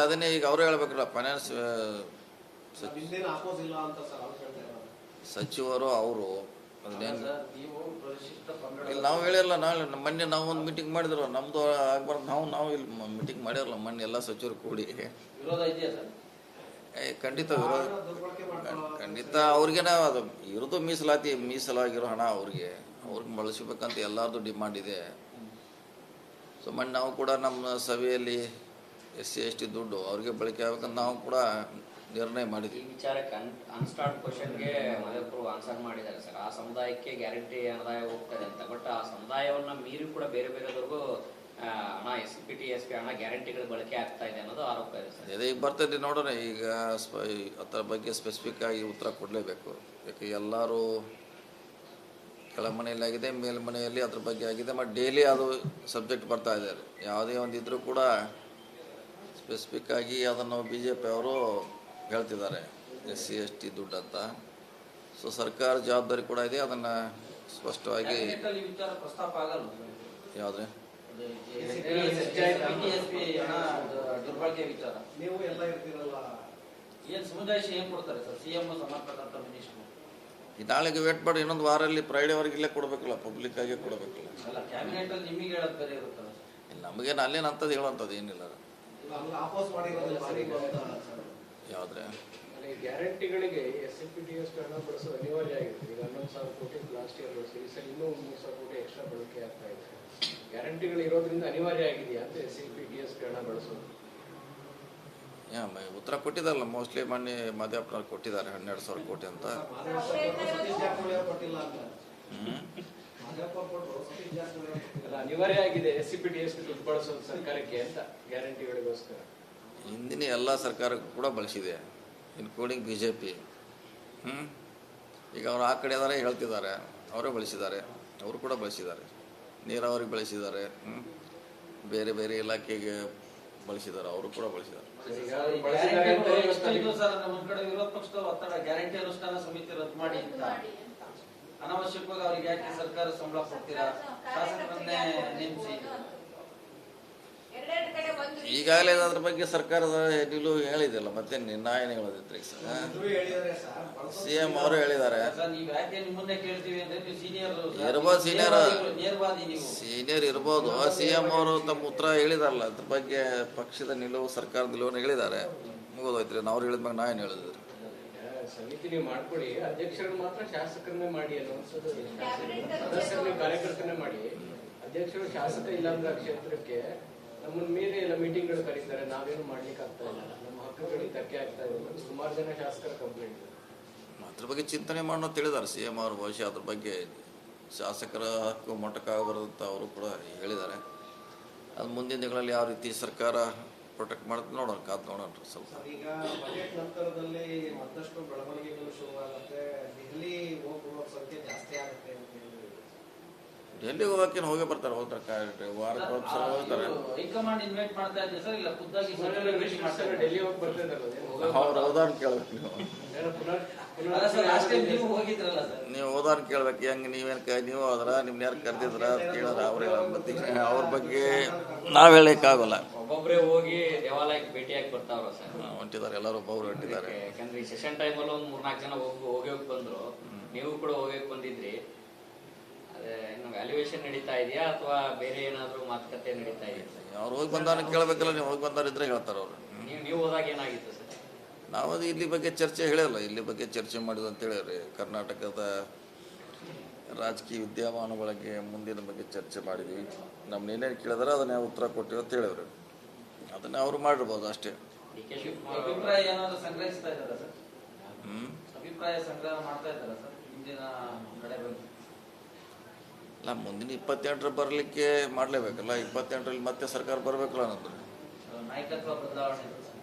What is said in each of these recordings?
ಅದನ್ನೇ ಈಗ ಅವರು ಹೇಳ್ಬೇಕಲ್ಲ, ಫೈನಾನ್ಸ್ ಸಚಿವರು ಅವರು. ಇಲ್ಲಿ ನಾವು ಹೇಳಿರಲ್ಲ, ನಾಳೆ ಮೊನ್ನೆ ನಾವು ಒಂದು ಮೀಟಿಂಗ್ ಮಾಡಿದ್ರು, ನಮ್ದು ಆಗ್ಬಾರ್ದು, ನಾವು ಇಲ್ಲಿ ಮೀಟಿಂಗ್ ಮಾಡಿರಲ್ಲ ಮೊನ್ನೆ ಎಲ್ಲ ಸಚಿವರು ಕೂಡಿ. ಖಂಡಿತ ವಿರೋಧ, ಖಂಡಿತ ಅವ್ರಿಗೇನ ಅದು ಇರೋದು ಮೀಸಲಾಗಿರೋ ಹಣ ಅವ್ರಿಗೆ ಬಳಸಬೇಕಂತ ಎಲ್ಲರದು ಡಿಮಾಂಡ್ ಇದೆ. ಸೊ ಮೊನ್ನೆ ನಾವು ಕೂಡ ನಮ್ಮ ಸಭೆಯಲ್ಲಿ SC/ST ದುಡ್ಡು ಅವ್ರಿಗೆ ಬಳಕೆ ಆಗ್ಬೇಕಂತ ನಾವು ಕೂಡ ನಿರ್ಣಯ ಮಾಡಿದ್ವಿ. ಈ ವಿಚಾರಕ್ಕೆ ಅನ್ಸ್ಟಾರ್ಟ್ ಕ್ವಶನ್ಗೆ ಮಧುಪುರ ಆನ್ಸರ್ ಮಾಡಿದ್ದಾರೆ ಸರ್. ಆ ಸಮುದಾಯಕ್ಕೆ ಗ್ಯಾರಂಟಿ ಹಣದಾಯ ಹೋಗ್ತದೆ ಅಂತ, ಬಟ್ ಆ ಸಮುದಾಯವನ್ನ ಮೀರಿ ಕೂಡ ಬೇರೆದವ್ರಿಗೂ ಹಣ SC/ST ಹಣ ಗ್ಯಾರಂಟಿಗಳು ಬಳಕೆ ಆಗ್ತಾ ಇದೆ ಅನ್ನೋದು ಆರೋಪ ಇದೆ ಸರ್. ಅದೇ ಈಗ ಬರ್ತದೆ ನೋಡೋಣ. ಈಗ ಅದರ ಬಗ್ಗೆ ಸ್ಪೆಸಿಫಿಕ್ ಆಗಿ ಉತ್ತರ ಕೊಡಲೇಬೇಕು. ಯಾಕೆ ಎಲ್ಲರೂ ಕೆಳಮನೆಯಲ್ಲಿ ಆಗಿದೆ, ಮೇಲ್ಮನೆಯಲ್ಲಿ ಅದ್ರ ಬಗ್ಗೆ ಆಗಿದೆ, ಮತ್ತು ಡೈಲಿ ಅದು ಸಬ್ಜೆಕ್ಟ್ ಬರ್ತಾ ಇದ್ದಾರೆ. ಯಾವುದೇ ಒಂದು ಇದ್ರೂ ಕೂಡ ಸ್ಪೆಸಿಫಿಕ್ ಆಗಿ ಅದನ್ನು BJP ಅವರು ಹೇಳ್ತಿದ್ದಾರೆ SC/ST ದುಡ್ಡು ಅಂತ. ಸೊ ಸರ್ಕಾರ ಜವಾಬ್ದಾರಿ ಕೂಡ ಇದೆ, ಅದನ್ನು ಸ್ಪಷ್ಟವಾಗಿ ಯಾವುದೇ ಈ ನಾಳೆಗೆ ವೇಟ್ ಮಾಡಿ ಇನ್ನೊಂದು ವಾರಲ್ಲಿ ಫ್ರೈಡೇವರೆಗೆ ಇಲ್ಲೇ ಕೊಡಬೇಕಲ್ಲ, ಪಬ್ಲಿಕ್ ಆಗಿ ಕೊಡಬೇಕಲ್ಲ. ನಮಗೇನು ಅಲ್ಲೇನು ಅಂಥದ್ದು ಹೇಳುವಂಥದ್ದು ಏನಿಲ್ಲ. ಯಾವುದ್ರೆ ಗ್ಯಾರಂಟಿಗಳಿಗೆ SC/ST ಹಣ ಬಳಸೋದು ಅನಿವಾರ್ಯ ಆಗಿದೆ. ಈಗ 11,000 ಕೋಟಿ ಲಾಸ್ಟ್ ಇಯರ್ ಬಳಸಿ, ಸರ್ ಇನ್ನೂ 3,000 ಕೋಟಿ ಎಕ್ಸ್ಟ್ರಾ ಬಳಕೆ ಆಗ್ತಾ ಇದೆ. ಗ್ಯಾರಂಟಿಗಳು ಇರೋದ್ರಿಂದ ಅನಿವಾರ್ಯ ಆಗಿದೆಯಾ ಅಂತ SC/ST ಹಣ ಬಳಸೋದು? ಉತ್ತರ ಕೊಟ್ಟಿದ್ದಾರಲ್ಲ, ಮೋಸ್ಟ್ಲಿ ಮೊನ್ನೆ ಮಾದೇವಪ್ಪನವ್ರು ಕೊಟ್ಟಿದ್ದಾರೆ 12,000 ಕೋಟಿ ಅಂತ. ಅನಿವಾರ್ಯ ಆಗಿದೆ SC/ST ದುಡ್ಡು ಬಳಸೋದು ಸರ್ಕಾರಕ್ಕೆ ಅಂತ, ಗ್ಯಾರಂಟಿಗಳಿಗೋಸ್ಕರ. ಹಿಂದಿನ ಎಲ್ಲ ಸರ್ಕಾರಕ್ಕೂ ಕೂಡ ಬಳಸಿದೆ, ಇನ್ಕ್ಲೂಡಿಂಗ್ BJP. ಈಗ ಅವರು ಆ ಕಡೆ ಅದಾರೆ ಹೇಳ್ತಿದ್ದಾರೆ, ಅವರೇ ಬಳಸಿದ್ದಾರೆ, ಅವರು ಕೂಡ ಬಳಸಿದ್ದಾರೆ. ನೀರಾವರಿಗೆ ಬಳಸಿದ್ದಾರೆ, ಬೇರೆ ಬೇರೆ ಇಲಾಖೆಗೆ ಬಳಸಿದ್ದಾರೆ, ಅವರು ಕೂಡ ಬಳಸಿದ್ದಾರೆ. ವಿರೋಧ ಪಕ್ಷದವರು ಒತ್ತಡ, ಗ್ಯಾರಂಟಿ ಅನುಷ್ಠಾನ ಸಮಿತಿ ರದ್ದು ಮಾಡಿ ಅಂತ ಅನಾವಶ್ಯಕವಾಗಿ ಅವ್ರಿಗೆ ಯಾಕೆ ಸರ್ಕಾರ ಸಂಬಳ ಕೊಡ್ತೀರಾ, ಶಾಸಕರನ್ನೇ ನೇಮಿಸಿ. ಈಗಾಗಲೇ ಅದ್ರ ಬಗ್ಗೆ ಸರ್ಕಾರದ ನಿಲುವು ಹೇಳಿದೆಲ್ಲ, ಮತ್ತೆ ನಾ ಏನು ಹೇಳೋದಿತ್ರಿ ಸರ್? CM ಅವರು ಹೇಳಿದ್ದಾರೆ. ಸೀನಿಯರ್ ಇರ್ಬೋದು, CM ಅವರು ತಮ್ಮ ಉತ್ತರ ಹೇಳಿದಾರಲ್ಲ, ಅದ್ರ ಬಗ್ಗೆ ಪಕ್ಷದ ನಿಲುವು, ಸರ್ಕಾರದ ನಿಲುವನ್ನು ಹೇಳಿದ್ದಾರೆ. ಮುಗಿದೋಯ್ತ್ರಿ, ಅವ್ರು ಹೇಳಿದ್ಮ್ಯಾಗ ನಾ ಏನು ಹೇಳಿದ್ರಿ? ಸಮಿತಿ ನೀವು ಮಾಡ್ಕೊಳ್ಳಿ, ಅಧ್ಯಕ್ಷರನ್ನು ಮಾತ್ರ ಶಾಸಕರನ್ನೇ ಮಾಡಿ ಅನ್ನುವಂಥದ್ದು. ಸದಸ್ಯರನ್ನ ಕಾರ್ಯಕರ್ತರನ್ನೇ ಮಾಡಿ, ಅಧ್ಯಕ್ಷರು ಶಾಸಕ ಇಲ್ಲಾಂದ್ರೆ ಕ್ಷೇತ್ರಕ್ಕೆ ನಮ್ಮನ್ನ ಮೀರಿ ಎಲ್ಲ ಮೀಟಿಂಗ್ಗಳು ಕರೀತಾರೆ, ನಾವೇನು ಮಾಡ್ಲಿಕ್ಕೆ ಆಗ್ತಾ ಇಲ್ಲ, ನಮ್ಮ ಹಕ್ಕುಗಳಿಗೆ ಧಕ್ಕೆ ಆಗ್ತಾ ಇಲ್ಲ. ಸುಮಾರು ಜನ ಶಾಸಕರ ಕಂಪ್ಲೇಂಟ್ ಅದ್ರ ಬಗ್ಗೆ ಚಿಂತನೆ ಮಾಡೋಣ ಅಂತ ಹೇಳಿದ್ದಾರೆ CM ಅವರು. ಬಹುಶಃ ಅದ್ರ ಬಗ್ಗೆ ಶಾಸಕರ ಹಕ್ಕು ಮೊಟಕಾಗಬಾರದಂತ ಅವರು ಕೂಡ ಹೇಳಿದ್ದಾರೆ. ಅದು ಮುಂದಿನ ದಿನಗಳಲ್ಲಿ ಯಾವ ರೀತಿ ಸರ್ಕಾರ ಪ್ರೊಟೆಕ್ಟ್ ಮಾಡುತ್ತೆ ನೋಡೋಣ, ಕಾದು ನೋಡೋಣ ಸ್ವಲ್ಪ. ಈಗ ಬಜೆಟ್ ನಂತರದಲ್ಲಿ ಮತ್ತಷ್ಟು ಬೆಳವಣಿಗೆಗಳು ಶುರುವಾಗುತ್ತೆ, ದೆಹಲಿ ಹೋಗುವ ಸಂಖ್ಯೆ ಜಾಸ್ತಿ ಆಗುತ್ತೆ ಅಂತ ಹೇಳಿ. ಡೆಲ್ಲಿಗೆ ಹೋಗಕ್ಕೆ ಹೋಗೇ ಬರ್ತಾರೆ, ಹೋಗ್ತಾರೆ, ವಾರಕ್ಕೆ ಒಂದ್ಸಲ ಹೋಗ್ತಾರೆ. ಹೈಕಮಾಂಡ್ ಇನ್ವೈಟ್ ಮಾಡ್ತಾ ಇದ್ದೀವಿ ಸರ್, ಇಲ್ಲ ಖುದ್ದಾಗಿ ಡೆಲ್ಲಿ ಹೋಗಿ ಬರ್ತಿದ್ದಾರೆ. ಅವ್ರು ಹೋದಾರ ಕೇಳ್ಬೇಕು ನೀವು. ನೀವು ಹೋದಾರ ಕೇಳ್ಬೇಕು, ಹೆಂಗೆ ನೀವು ಹೋದ್ರ ನಿಮ್ನ ಯಾರು ಕರೆದಿದ್ರ ಕೇಳಿದ್ರ ಅವ್ರಿಗೆ ಮತ್ತೆ ಅವ್ರ ಬಗ್ಗೆ ನಾವ್ ಹೇಳಕ್ಕಾಗಲ್ಲ. ಒಬ್ಬೊಬ್ರೆ ಹೋಗಿ ದೇವಾಲಯಕ್ಕೆ ಭೇಟಿಯಾಗಿ ಬರ್ತಾವ್ರ ಸರ್, ಹೊಂಟಿದ್ದಾರೆ, ಎಲ್ಲರೂ ಒಬ್ಬೊಬ್ರು ಹೊಂಟಿದ್ದಾರೆ. ಯಾಕಂದ್ರೆ ಈ ಸೆಷನ್ ಟೈಮಲ್ಲಿ ಒಂದು 3-4 ಜನ ಹೋಗಿ ಬಂದ್ರು, ನೀವು ಕೂಡ ಹೋಗಿ ಬಂದಿದ್ರಿ. ಅದೇ ಇನ್ನು ವ್ಯಾಲ್ಯೂಯೇಷನ್ ನಡೀತಾ ಇದೆಯಾ ಅಥವಾ ಬೇರೆ ಏನಾದ್ರು ಮಾತುಕತೆ ನಡೀತಾ ಇದೆಯಾ? ಅವ್ರು ಹೋಗಿ ಬಂದವ್ರನ್ನ ಕೇಳಬೇಕಲ್ಲ, ನೀವು ಹೋಗಿ ಬಂದವ್ರು ಇದ್ರೆ ಹೇಳ್ತಾರ ಅವ್ರು. ನೀವು ಹೋದಾಗ ಏನಾಗಿತ್ತು ಸರ್? ನಾವು ಅದು ಇಲ್ಲಿ ಬಗ್ಗೆ ಚರ್ಚೆ ಹೇಳಿಲ್ಲ, ಇಲ್ಲಿ ಬಗ್ಗೆ ಚರ್ಚೆ ಮಾಡಿದ್ರು ಅಂತ ಹೇಳಿರಿ. ಕರ್ನಾಟಕದ ರಾಜಕೀಯ ವಿದ್ಯಮಾನಗಳಿಗೆ ಮುಂದಿನ ಬಗ್ಗೆ ಚರ್ಚೆ ಮಾಡಿದ್ವಿ. ನಮ್ನ ಏನೇನು ಕೇಳಿದ್ರೆ ಅದನ್ನ ಉತ್ತರ ಕೊಟ್ಟಿವಿ ಅಂತ ಹೇಳಿದ್ರು. ಅದನ್ನ ಅವರು ಮಾಡಿರ್ಬೋದು ಅಷ್ಟೇ. ಅಭಿಪ್ರಾಯ ಏನಾದ್ರು ಸಂಗ್ರಹಿಸ್ತಾ ಇದ್ದಾರಾ ಸರ್? ಅಭಿಪ್ರಾಯ ಸಂಗ್ರಹ ಮಾಡ್ತಾ ಇದ್ದಾರಾ ಸರ್ ಹಿಂದಿನ ನಡೆ ಬಗ್ಗೆ? ಇಲ್ಲ, ಮುಂದಿನ 28ರ ಬರಲಿಕ್ಕೆ ಮಾಡಲೇಬೇಕಲ್ಲ. 28ರಲ್ಲಿ ಮತ್ತೆ ಸರ್ಕಾರ ಬರಬೇಕಲ್ಲ ಅನ್ನೋದು. ನಾಯಕತ್ವ ಬದಲಾವಣೆ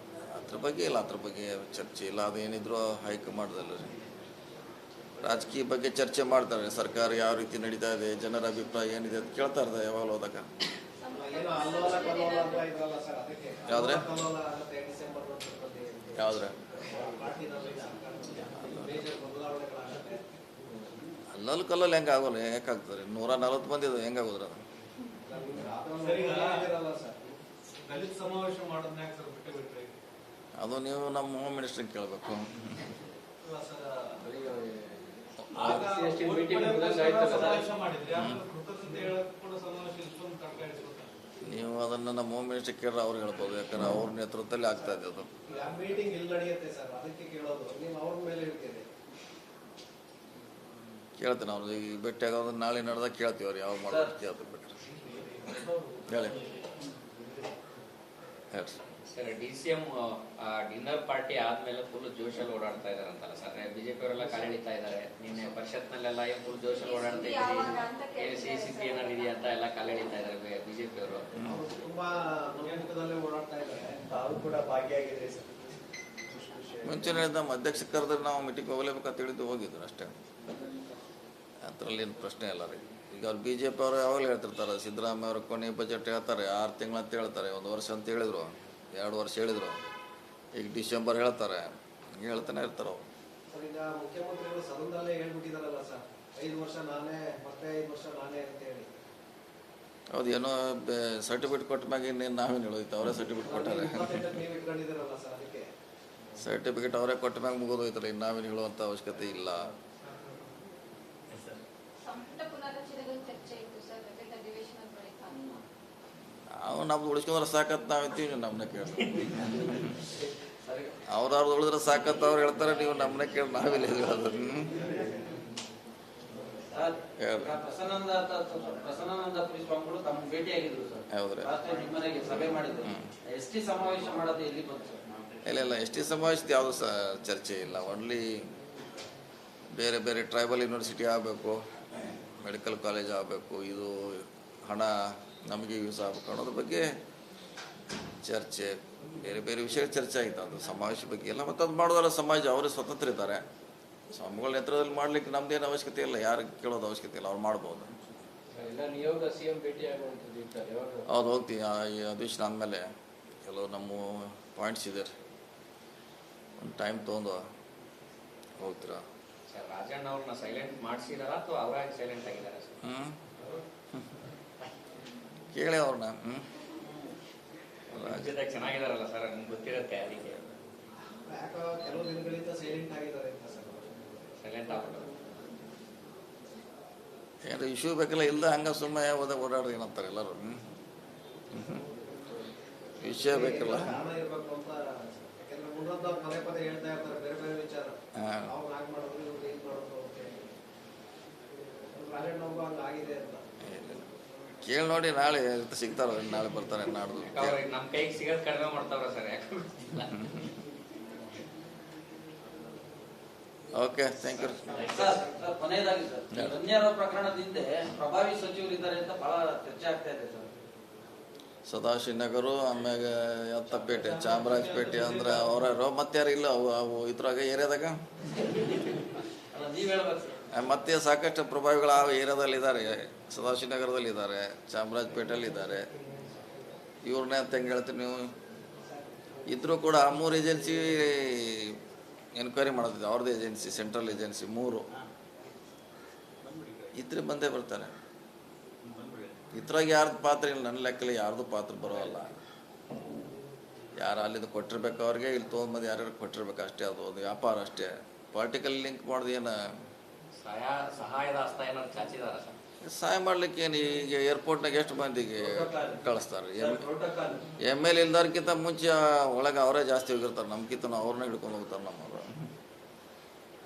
ಅದ್ರ ಬಗ್ಗೆ ಇಲ್ಲ, ಅದ್ರ ಬಗ್ಗೆ ಚರ್ಚೆ ಇಲ್ಲ. ಅದೇನಿದ್ರು ಹೈಕಮಾಂಡ್ದಲ್ಲ ರೀ, ರಾಜಕೀಯ ಬಗ್ಗೆ ಚರ್ಚೆ ಮಾಡ್ತಾರೆ. ಸರ್ಕಾರ ಯಾವ ರೀತಿ ನಡೀತಾ ಇದೆ, ಜನರ ಅಭಿಪ್ರಾಯ ಏನಿದೆ ಅಂತ ಕೇಳ್ತಾ ಇರ್ತಾರೆ ಯಾವಾಗಲೂ ಹೋದಾಗ. ಯಾವ್ದ್ರೆ ಯಾವ್ದ್ರೆ ಅಲ್ಲಲ್ಲಿ ಕಲ್ಲಲ್ಲಿ ಹೆಂಗೆ ಆಗೋಲ್ಲ, ಯಾಕಾಗ್ತದೆ? 140 ಮಂದಿ ಅದು ಹೆಂಗಾಗೋದ್ರ? ಅದು ದಲಿತ ಸಮಾವೇಶ ಮಾಡೋದನ್ನ ಯಾಕೆ ಸರ್ ಬಿಟ್ಟು ಬಿಟ್ರಿ? ಅದು ನೀವು ನಮ್ಮ ಹೋಮ್ ಮಿನಿಸ್ಟ್ರಿಗೆ ಕೇಳಬೇಕು. ಅಲ್ಲ ಸರ್, ಆಗ SC meeting ಸಮಾವೇಶ ಮಾಡಿದ್ರಿ, ಆಮೇಲೆ ಕೃತಜ್ಞತೆ ಹೇಳಕ್ ಕೂಡ ಸಮಾವೇಶ ಇಷ್ಟೊಂದು ತರ್ಕ ಇಡ್ಸ್ಕೊತಾರೆ. ನೀವು ಅದನ್ನು ನಮ್ಮ ಹೋಮ್ ಮಿನಿಸ್ಟ್ರಿಗೆ ಕೇಳಿದ್ರೆ ಅವ್ರು ಹೇಳ್ಬೋದು, ಯಾಕಂದ್ರೆ ಅವ್ರ ನೇತೃತ್ವದಲ್ಲಿ ಆಗ್ತಾ ಇದೆ ಅದು. ಆ ಮೀಟಿಂಗ್ ಇಲ್ಲಿ ನಡೆಯುತ್ತೆ ಸರ್, ಅದಕ್ಕೆ ಕೇಳೋದು. ನೀವು ಅವ್ರ ಮೇಲೆ ಹೇಳ್ತೀರಿ. ಕೇಳ್ತೀನಿ ಅವ್ರು ಈಗ ಭೇಟಿ ಆಗೋದು ನಾಳೆ ನಡೆದಾಗ ಕೇಳ್ತೀವಿ ಅವ್ರು ಯಾವಾಗ ಮಾಡೋದು ಕೇಳ್ತೀವಿ ಬೇಕಾದ್ರೆ. ಹೇಳಿ ಹೇಳಿ ಸರ್, DCM ಡಿನ್ನರ್ ಪಾರ್ಟಿ ಆದ್ಮೇಲೆ ಫುಲ್ ಜೋಶಲ್ಲಿ ಓಡಾಡ್ತಾ ಇದಾರಂತಲ್ಲ ಸರ್, ಬಿಜೆಪಿ ಅವರೆಲ್ಲ ಕಾಲೆಳಿತಾ ಇದ್ದಾರೆ. ನಿನ್ನೆ ಪರಿಷತ್ನಲ್ಲೆಲ್ಲ ಫುಲ್ ಜೋಶಲ್ಲಿ ಓಡಾಡ್ತಾ ಇದ್ದೀರಿ, CCP ಏನಾರು ಇದೆಯಾ ಅಂತ ಎಲ್ಲ ಕಾಲೆಳಿತಾ ಇದ್ದಾರೆ ಬಿಜೆಪಿ ಅವರು. ಅವರು ತುಂಬಾ ನಮ್ಮದಲ್ಲೇ ಓಡಾಡ್ತಾ ಇದ್ದಾರೆ, ತಾವು ಕೂಡ ಭಾಗಿಯಾಗಿದ್ರಿ ಸರ್. ಮುಂಚೆನೇ ನಮ್ಮ ಅಧ್ಯಕ್ಷ ಕರೆದ್ರೆ ನಾವು ಮೀಟಿಂಗ್ ಹೋಗ್ಲೇಬೇಕಂತ ಹೇಳಿದ್ದು ಹೋಗಿದ್ರು ಅಷ್ಟೇ. ಅದರಲ್ಲಿ ಏನು ಪ್ರಶ್ನೆ ಇಲ್ಲ ರೀ. ಈಗ ಅವ್ರು BJP ಅವರು ಯಾವಾಗಲೂ ಹೇಳ್ತಿರ್ತಾರೆ, ಸಿದ್ದರಾಮಯ್ಯ ಅವರು ಕೊನೆ ಬಜೆಟ್ ಹೇಳ್ತಾರೆ 6 ತಿಂಗಳು ಅಂತ ಹೇಳ್ತಾರೆ, 1 ವರ್ಷ ಅಂತ ಹೇಳಿದ್ರು, 2 ವರ್ಷ ಹೇಳಿದರು, ಈಗ ಡಿಸೆಂಬರ್ ಹೇಳ್ತಾರೆ, ಹೇಳ್ತಾನೆ ಇರ್ತಾರೆ ಅವ್ರು. ಸರ್, ಈಗ ಮುಖ್ಯಮಂತ್ರಿಗಳು ಸದನದಲ್ಲೇ ಹೇಳ್ಬಿಟ್ಟಿದಾರಲ್ಲ ಸರ್, 5 ವರ್ಷ ನಾನೇ ಮತ್ತೆ 5 ವರ್ಷ ನಾನೇ ಅಂತ ಹೇಳಿ. ಹೌದು, ಏನೋ ಸರ್ಟಿಫಿಕೇಟ್ ಕೊಟ್ಟ ಮ್ಯಾಗ ಇನ್ನೇನು ನಾವೇನು ಹೇಳೋಯ್ತು, ಅವರೇ ಸರ್ಟಿಫಿಕೇಟ್ ಕೊಟ್ಟಾರೆ. ನೀವು ಇಟ್ಕೊಂಡಿದ್ದೀರಲ್ಲ ಸರ್, ಅದಕ್ಕೆ ಸರ್ಟಿಫಿಕೇಟ್ ಅವರೇ ಕೊಟ್ಟ ಮ್ಯಾಗ ಮುಗಿದೋಯ್ತಾರೆ, ಇನ್ನು ನಾವೇನು ಹೇಳುವಂಥ ಅವಶ್ಯಕತೆ ಇಲ್ಲ. ನಾವು ನಮ್ದು ಉಳಿಸ್ಕೊಂಡ್ರೆ ಸಾಕತ್ ನಾವಿರ್ತೀವಿ, ನಮ್ಮನ್ನ ಕೇಳಿ ಅವ್ರವ್ರದ್ದು ಉಳಿದ್ರೆ ಸಾಕತ್ ಅವ್ರು ಹೇಳ್ತಾರೆ, ನೀವು ನಮ್ಮನ್ನ ಕೇಳಿ ನಾವಿಲ್ಲ ಹೇಳೋದು. ಪ್ರಸನ್ನಾನಂದ ಪುರಿ ಸ್ವಾಮಿಗಳು ತಮ್ಮ ಭೇಟಿಯಾಗಿದ್ರು ಸರ್. ಹೌದ್ರಿ, ನಿಮ್ಮ ಮನೆಗೆ ಸಭೆ ಮಾಡಿದ್ರು. ST ಸಮಾವೇಶ ಮಾಡೋದು ಎಲ್ಲಿ ಬಂತು ಸರ್? ಇಲ್ಲ ST ಸಮಾವೇಶದ ಯಾವುದು ಚರ್ಚೆ ಇಲ್ಲ. ಓನ್ಲಿ ಬೇರೆ ಬೇರೆ ಟ್ರೈಬಲ್ ಯೂನಿವರ್ಸಿಟಿ ಆಗಬೇಕು, ಮೆಡಿಕಲ್ ಕಾಲೇಜ್ ಆಗಬೇಕು, ಇದು ಹಣ ನಮಗೆ ಯೂಸ್ ಆಗಬೇಕು ಅನ್ನೋದ್ರ ಬಗ್ಗೆ ಚರ್ಚೆ, ಬೇರೆ ಬೇರೆ ವಿಷಯ ಚರ್ಚೆ ಆಯಿತು. ಅದು ಸಮಾವೇಶ ಬಗ್ಗೆ ಎಲ್ಲ. ಮತ್ತು ಅದು ಮಾಡೋದಲ್ಲ, ಸಮಾಜ ಅವರೇ ಸ್ವತಂತ್ರ ಇದ್ದಾರೆ. ಸ್ವಾಮಿಗಳ ನೇತೃತ್ವದಲ್ಲಿ ಮಾಡಲಿಕ್ಕೆ ನಮ್ದೇನು ಅವಶ್ಯಕತೆ ಇಲ್ಲ, ಯಾರಿಗೆ ಕೇಳೋದು ಅವಶ್ಯಕತೆ ಇಲ್ಲ, ಅವ್ರು ಮಾಡ್ಬೋದು. ಎಲ್ಲ ನಿಯೋಗ CM ಭೇಟಿ ಆಗುವಂಥದ್ದು ಇರ್ತಾರೆ ಯಾವಾಗ? ಹೌದು, ಹೋಗ್ತೀವಿ. ಈ ಅಧಿವೇಶನ ಆದಮೇಲೆ ಕೆಲವು ನಮ್ಮ ಪಾಯಿಂಟ್ಸ್ ಇದೆ, ಒಂದು ಟೈಮ್ ತೊಗೊಂಡು ಹೋಗ್ತೀರಾ. ಸರ್, ರಾಜಣ್ಣ ಅವ್ರನ್ನ ಸೈಲೆಂಟ್ ಮಾಡಿಸಿದಾರ ಅಥವಾ ಅವರಾಗಿ ಸೈಲೆಂಟ್ ಆಗಿದ್ದಾರೆ ಸರ್? ಕೇಳಿ ಅವ್ರನ್ನ. ರಾಜ್ಯದಾಗ ಚೆನ್ನಾಗಿದಾರಲ್ಲ ಸರ್, ನಿಮ್ಗೆ ಗೊತ್ತಿರುತ್ತೆ, ಅದಕ್ಕೆ ಯಾಕೋ ಕೆಲವು ದಿನಗಳಿಂದ ಸೈಲೆಂಟ್ ಆಗಿದ್ದಾರೆ ಅಂತ ಸರ್. ಸೈಲೆಂಟ್ ಆಗ್ಬಿಟ್ಟು ಏನು ಇಶ್ಯೂ ಬೇಕಲ್ಲ, ಇಲ್ಲದ ಹಂಗೆ ಸುಮ್ಮನೆ ಓಡಾಡ್ರಿ ಏನಂತಾರೆ ಎಲ್ಲರೂ. ವಿಷಯ ಬೇಕಲ್ಲ. ಕಾರಣ ಇರ್ಬೇಕು ಅಂತ. ಯಾಕಂದ್ರೆ ಮುಂದೊಂದು ಪದೇ ಪದೇ ಹೇಳ್ತಾ ಇರ್ತಾರೆ ಬೇರೆ ಬೇರೆ ವಿಚಾರ. ಅವ್ರು ಹಾಗೆ ಮಾಡಿದ್ರು, ಇವ್ರು ಏನ್ ಮಾಡೋದು ಅಂತ ಹೇಳಿ. ರಾಜಣ್ಣ ಒಬ್ಬ ಹಂಗ ಆಗಿದೆ ಅಂತ ಕೇಳಿ ನೋಡಿ, ನಾಳೆ ಸಿಗ್ತಾರ, ನಾಳೆ ಬರ್ತಾರೆ, ನಾಡ್ದು. ನಮ್ಮ ಕೈಗೆ ಸಿಗೋದು ಕಡಿಮೆ ಮಾಡ್ತಾವ್ರ ಸರ್, ಯಾಕೆ ಗೊತ್ತಿಲ್ಲ. Okay, thank you. ಸರ್, ಕೊನೆಯದಾಗಿ ಸರ್, ಧನ್ಯರ ಪ್ರಕರಣದಿಂದ ಪ್ರಭಾವಿ ಸಚಿವರಿದ್ದಾರೆ ಅಂತ ಬಹಳ ಚರ್ಚೆ ಆಗ್ತಾ ಇದೆ ಸರ್. ಸದಾಶಿವನಗರು, ಆಮ್ಯಾಗ ಯತ್ತಪೇಟೆ, ಚಾಮರಾಜಪೇಟೆ ಅಂದ್ರೆ ಅವ್ರ ಮತ್ತೆ ಯಾರು ಇಲ್ಲ ಅವು ಇದ್ರಾಗ ಏರಿಯಾದಾಗ. ಅಲ್ಲ, ನೀವ್ ಹೇಳ್ಬೇಕು ಸರ್. ಮತ್ತೆ ಸಾಕಷ್ಟು ಪ್ರಭಾವಿಗಳು ಆ ಏರಿಯಾದಲ್ಲಿ ಇದ್ದಾರೆ, ಸದಾಶಿವನಗರದಲ್ಲಿ ಇದ್ದಾರೆ, ಚಾಮರಾಜಪೇಟೆಯಲ್ಲಿ ಇದ್ದಾರೆ. ಇವ್ರನ್ನೇ ಅಂತ ಹೆಂಗೆ ಹೇಳ್ತೀರಿ ನೀವು? ಇದ್ರೂ ಕೂಡ 3 ಏಜೆನ್ಸಿ ಎನ್ಕ್ವೈರಿ ಮಾಡೋದಿದೆ, ಅವ್ರದ್ದು ಏಜೆನ್ಸಿ, ಸೆಂಟ್ರಲ್ ಏಜೆನ್ಸಿ 3 ಇದ್ರೆ ಬಂದೇ ಬರ್ತಾರೆ. ಇದ್ರಾಗ ಯಾರ್ದು ಪಾತ್ರ ಇಲ್ಲ, ನನ್ನ ಲೆಕ್ಕಲ್ಲಿ ಯಾರ್ದು ಪಾತ್ರ ಬರೋಲ್ಲ. ಯಾರು ಅಲ್ಲಿಂದ ಕೊಟ್ಟಿರ್ಬೇಕು ಅವ್ರಿಗೆ, ಇಲ್ಲಿ ತೊಗೊಂಬಂದು ಯಾರ್ಯಾರು ಕೊಟ್ಟಿರ್ಬೇಕು ಅಷ್ಟೇ. ಅದು ವ್ಯಾಪಾರ ಅಷ್ಟೇ. ಪಾರ್ಟಿಕಲ್ ಲಿಂಕ್ ಮಾಡೋದು ಏನು? ಸಹಾಯದ ಹಸ್ತ ಏನಾದ್ರು ಚಾಚಿದಾರ ಸರ್? ಸಹಾಯ ಮಾಡ್ಲಿಕ್ಕೆ ಏನು? ಈಗ ಏರ್ಪೋರ್ಟ್ನಾಗ ಎಷ್ಟು ಮಂದಿಗೆ ಕಳಿಸ್ತಾರೆ? ML ಇಲ್ದವ್ರಕ್ಕಿಂತ ಮುಂಚೆ ಒಳಗೆ ಅವರೇ ಜಾಸ್ತಿ ಹೋಗಿರ್ತಾರೆ, ನಮ್ಗಿಂತ ಅವ್ರನ್ನ ಹಿಡ್ಕೊಂಡು ಹೋಗ್ತಾರೆ ನಮ್ಮವರು.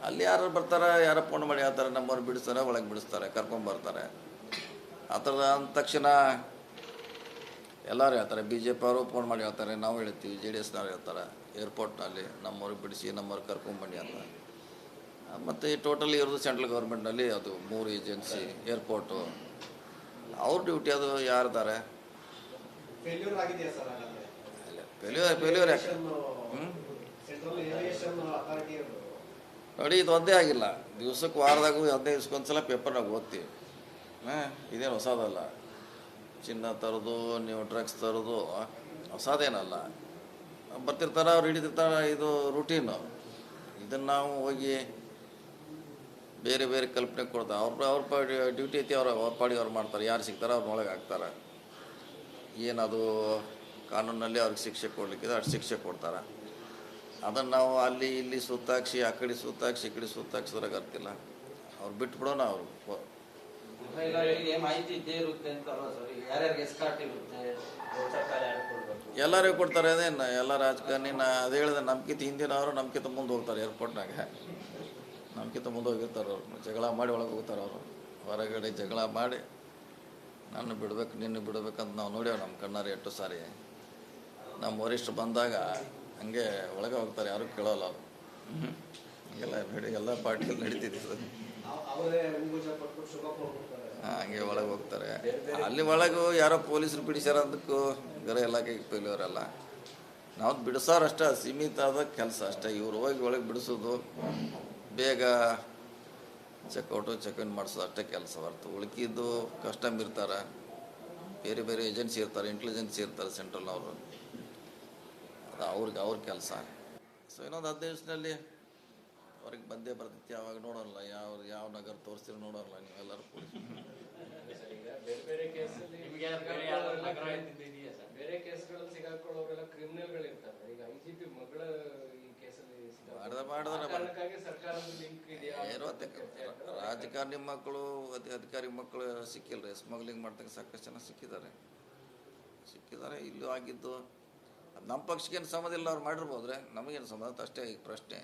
ಅಲ್ಲಿ ಯಾರು ಬರ್ತಾರೆ, ಯಾರೋ ಫೋನ್ ಮಾಡಿ ಹೇಳ್ತಾರೆ, ನಮ್ಮವ್ರು ಬಿಡಿಸ್ತಾರೆ, ಒಳಗೆ ಬಿಡಿಸ್ತಾರೆ, ಕರ್ಕೊಂಬರ್ತಾರೆ. ಆ ಥರ ಅಂದ ತಕ್ಷಣ ಎಲ್ಲರೂ ಹೇಳ್ತಾರೆ. BJP ಅವರು ಫೋನ್ ಮಾಡಿ ಹೇಳ್ತಾರೆ, ನಾವು ಹೇಳ್ತೀವಿ, JDSನವ್ರು ಹೇಳ್ತಾರೆ ಏರ್ಪೋರ್ಟ್ನಲ್ಲಿ ನಮ್ಮವ್ರಿಗೆ ಬಿಡಿಸಿ, ನಮ್ಮವ್ರಿಗೆ ಕರ್ಕೊಂಬಂಡಿ ಅಂತ. ಮತ್ತು ಈ ಟೋಟಲಿ ಇರೋದು ಸೆಂಟ್ರಲ್ ಗೌರ್ಮೆಂಟ್ನಲ್ಲಿ ಅದು 3 ಏಜೆನ್ಸಿ, ಏರ್ಪೋರ್ಟು, ಅವ್ರ ಡ್ಯೂಟಿ ಅದು ಯಾರಿದ್ದಾರೆ? ಫೇಲ್ಯೂರ್ ಆಗಿದೆಯಾ ಸರ್? ಹಾಗಾದ್ರೆ ಫೇಲ್ಯೂರ್ ಯಾಕೆ? ಸೆಂಟ್ರಲ್ ಏವಿಯೇಷನ್ ಅಥಾರಿಟಿ ನೋಡಿ, ಇದು ಒಂದೇ ಆಗಿಲ್ಲ. ದಿವ್ಸಕ್ಕೆ ವಾರದಾಗೂ 15 ದಿವ್ಸಕ್ಕೊಂದ್ಸಲ ಪೇಪರ್ನಾಗ ಓದ್ತೀವಿ. ಇದೇನು ಹೊಸದಲ್ಲ. ಚಿನ್ನ ತರೋದು, ನೀವು ಡ್ರಗ್ಸ್ ತರೋದು ಹೊಸದೇನಲ್ಲ. ಬರ್ತಿರ್ತಾರೆ, ಅವ್ರು ಹಿಡಿದಿರ್ತಾರೆ, ಇದು ರೂಟೀನು. ಇದನ್ನು ನಾವು ಹೋಗಿ ಬೇರೆ ಬೇರೆ ಕಲ್ಪನೆ ಕೊಡ್ತಾರೆ. ಅವ್ರ ಡ್ಯೂಟಿ ಐತಿ, ಅವ್ರ ಪಾಡಿ ಅವ್ರು ಮಾಡ್ತಾರೆ. ಯಾರು ಸಿಗ್ತಾರೆ ಅವ್ರನ್ನೊಳಗೆ ಹಾಕ್ತಾರೆ. ಏನದು ಕಾನೂನಲ್ಲಿ ಅವ್ರಿಗೆ ಶಿಕ್ಷೆ ಕೊಡ್ಲಿಕ್ಕಿದೆ ಅಷ್ಟು ಶಿಕ್ಷೆ ಕೊಡ್ತಾರೆ. ಅದನ್ನು ನಾವು ಅಲ್ಲಿ ಇಲ್ಲಿ ಸುತ್ತಾಕ್ಸಿ ಆ ಕಡೆ ಸುತ್ತಾಕ್ಸಿ ಈ ಕಡೆ ಸುತ್ತಾಕ್ಸಿದ್ರಾಗ ಅರ್ತಿಲ್ಲ. ಅವ್ರು ಬಿಟ್ಬಿಡೋಣ. ಅವರು ಗೃಹ ಇಲಾಖೆಗೆ ಮಾಹಿತಿ ಇದ್ದೇ ಇರುತ್ತೆ ಅಂತ ಅಲ್ವಾ ಸರ್? ಯಾರ್ಯಾರಿಗೆ ಎಸ್ಕಾರ್ಟ್ ಇರುತ್ತೆ, ಎಲ್ಲರಿಗೂ ಕೊಡ್ತಾರೆ. ಅದೇನು ಎಲ್ಲ ರಾಜಕಾರಣಿ ಅದೇ ಹೇಳಿದೆ, ನಮ್ಕಿಂತ ಹಿಂದಿನವರು ನಮ್ಕಿಂತ ಮುಂದೆ ಹೋಗ್ತಾರೆ ಏರ್ಪೋರ್ಟ್ನಾಗ. ನಮ್ಕಿಂತ ಮುಂದೆ ಹೋಗಿರ್ತಾರೆ ಅವರು. ಜಗಳ ಮಾಡಿ ಒಳಗೆ ಹೋಗ್ತಾರೆ ಅವರು. ಹೊರಗಡೆ ಜಗಳ ಮಾಡಿ ನಾನು ಬಿಡ್ಬೇಕು ನಿನ್ನ ಬಿಡ್ಬೇಕಂತ ನಾವು ನೋಡ್ಯಾವ ನಮ್ಮ ಕಣ್ಣಾರೆ ಎಷ್ಟು ಸಾರಿ. ನಮ್ಮ ವರಿಷ್ಠರು ಬಂದಾಗ ಹಂಗೆ ಒಳಗೆ ಹೋಗ್ತಾರೆ, ಯಾರು ಕೇಳೋಲ್ಲ ಅವರು. ಹೀಗೆಲ್ಲ ಎಲ್ಲ ಪಾರ್ಟಿಯಲ್ಲಿ ನಡೀತಿದೆ ಸರ್. ಅವರೇ ಹೂಗುಚ್ಛ ಕೊಟ್ಬಿಟ್ಟು ಶುಭ ಕೊಡ್ಬಿಡ್ತಾರೆ. ಹಂಗೆ ಒಳಗೆ ಹೋಗ್ತಾರೆ. ಅಲ್ಲಿ ಒಳಗೂ ಯಾರೋ ಪೊಲೀಸರು ಬಿಡಿಸ್ಯಾರ ಅದಕ್ಕೂ ಗೃಹ ಇಲಾಖೆಗೆ ಪೈಲಿಯವರೆಲ್ಲ ನಾವು ಬಿಡಿಸೋರು ಅಷ್ಟೇ, ಸೀಮಿತ ಆದ ಕೆಲಸ ಅಷ್ಟೇ. ಇವ್ರು ಹೋಗಿ ಒಳಗೆ ಬಿಡಿಸೋದು, ಬೇಗ ಚೆಕ್ಔಟು ಚೆಕ್ಇನ್ ಮಾಡಿಸೋದು ಅಷ್ಟೇ ಕೆಲಸ ಹೊರತು ಉಳ್ಕಿದ್ದು ಕಸ್ಟಮ್ ಇರ್ತಾರೆ, ಬೇರೆ ಬೇರೆ ಏಜೆನ್ಸಿ ಇರ್ತಾರೆ, ಇಂಟೆಲಿಜೆನ್ಸಿ ಇರ್ತಾರೆ ಸೆಂಟ್ರಲ್ನವರು. ಅದು ಅವ್ರ ಕೆಲಸ. ಸೊ ಇನ್ನೊಂದು 15 ದಿವಸದಲ್ಲಿ ಅವ್ರಿಗೆ ಬಂದೇ ಬರ್ತೈತಿ. ಅವಾಗ ನೋಡೋಲ್ಲ ಯಾವ ನಗರ ತೋರಿಸ್ತೀರಿ ನೋಡೋಲ್ಲ ನೀವೆಲ್ಲರೂ ಕೂಡ. ಬೇರೆ ಕೇಸಲ್ಲಿ ಬೇರೆ ಕೇಸ್ಗಳಲ್ಲಿ ಸಿಗಾಕೊಳ್ಳೋರೆಲ್ಲ ಕ್ರಿಮಿನಲ್ಗಳು ಇರ್ತಾರೆ. ಈಗ IGP ಮಗಳ ಈ ಕೇಸಲ್ಲಿ ಮಾಡಿದ್ರೆ ಸರ್ಕಾರದ ಲಿಂಕ್ ಇದೆಯಾ? ರಾಜಕಾರಣಿ ಮಕ್ಕಳು ಅಧಿಕಾರಿ ಮಕ್ಕಳು ಸಿಕ್ಕಿಲ್ಲ. ಸ್ಮಗ್ಲಿಂಗ್ ಮಾಡ್ತಕ್ಕ ಸಾಕಷ್ಟು ಜನ ಸಿಕ್ಕಿದ್ದಾರೆ. ಇಲ್ಲೂ ಆಗಿದ್ದು ನಮ್ಮ ಪಕ್ಷಕ್ಕೇನು ಸಂಬಂಧ ಇಲ್ಲ. ಅವ್ರು ಮಾಡಿರ್ಬೋದ್ರೆ ನಮಗೇನು ಸಂಬಂಧ ಅಷ್ಟೇ ಈಗ ಪ್ರಶ್ನೆ.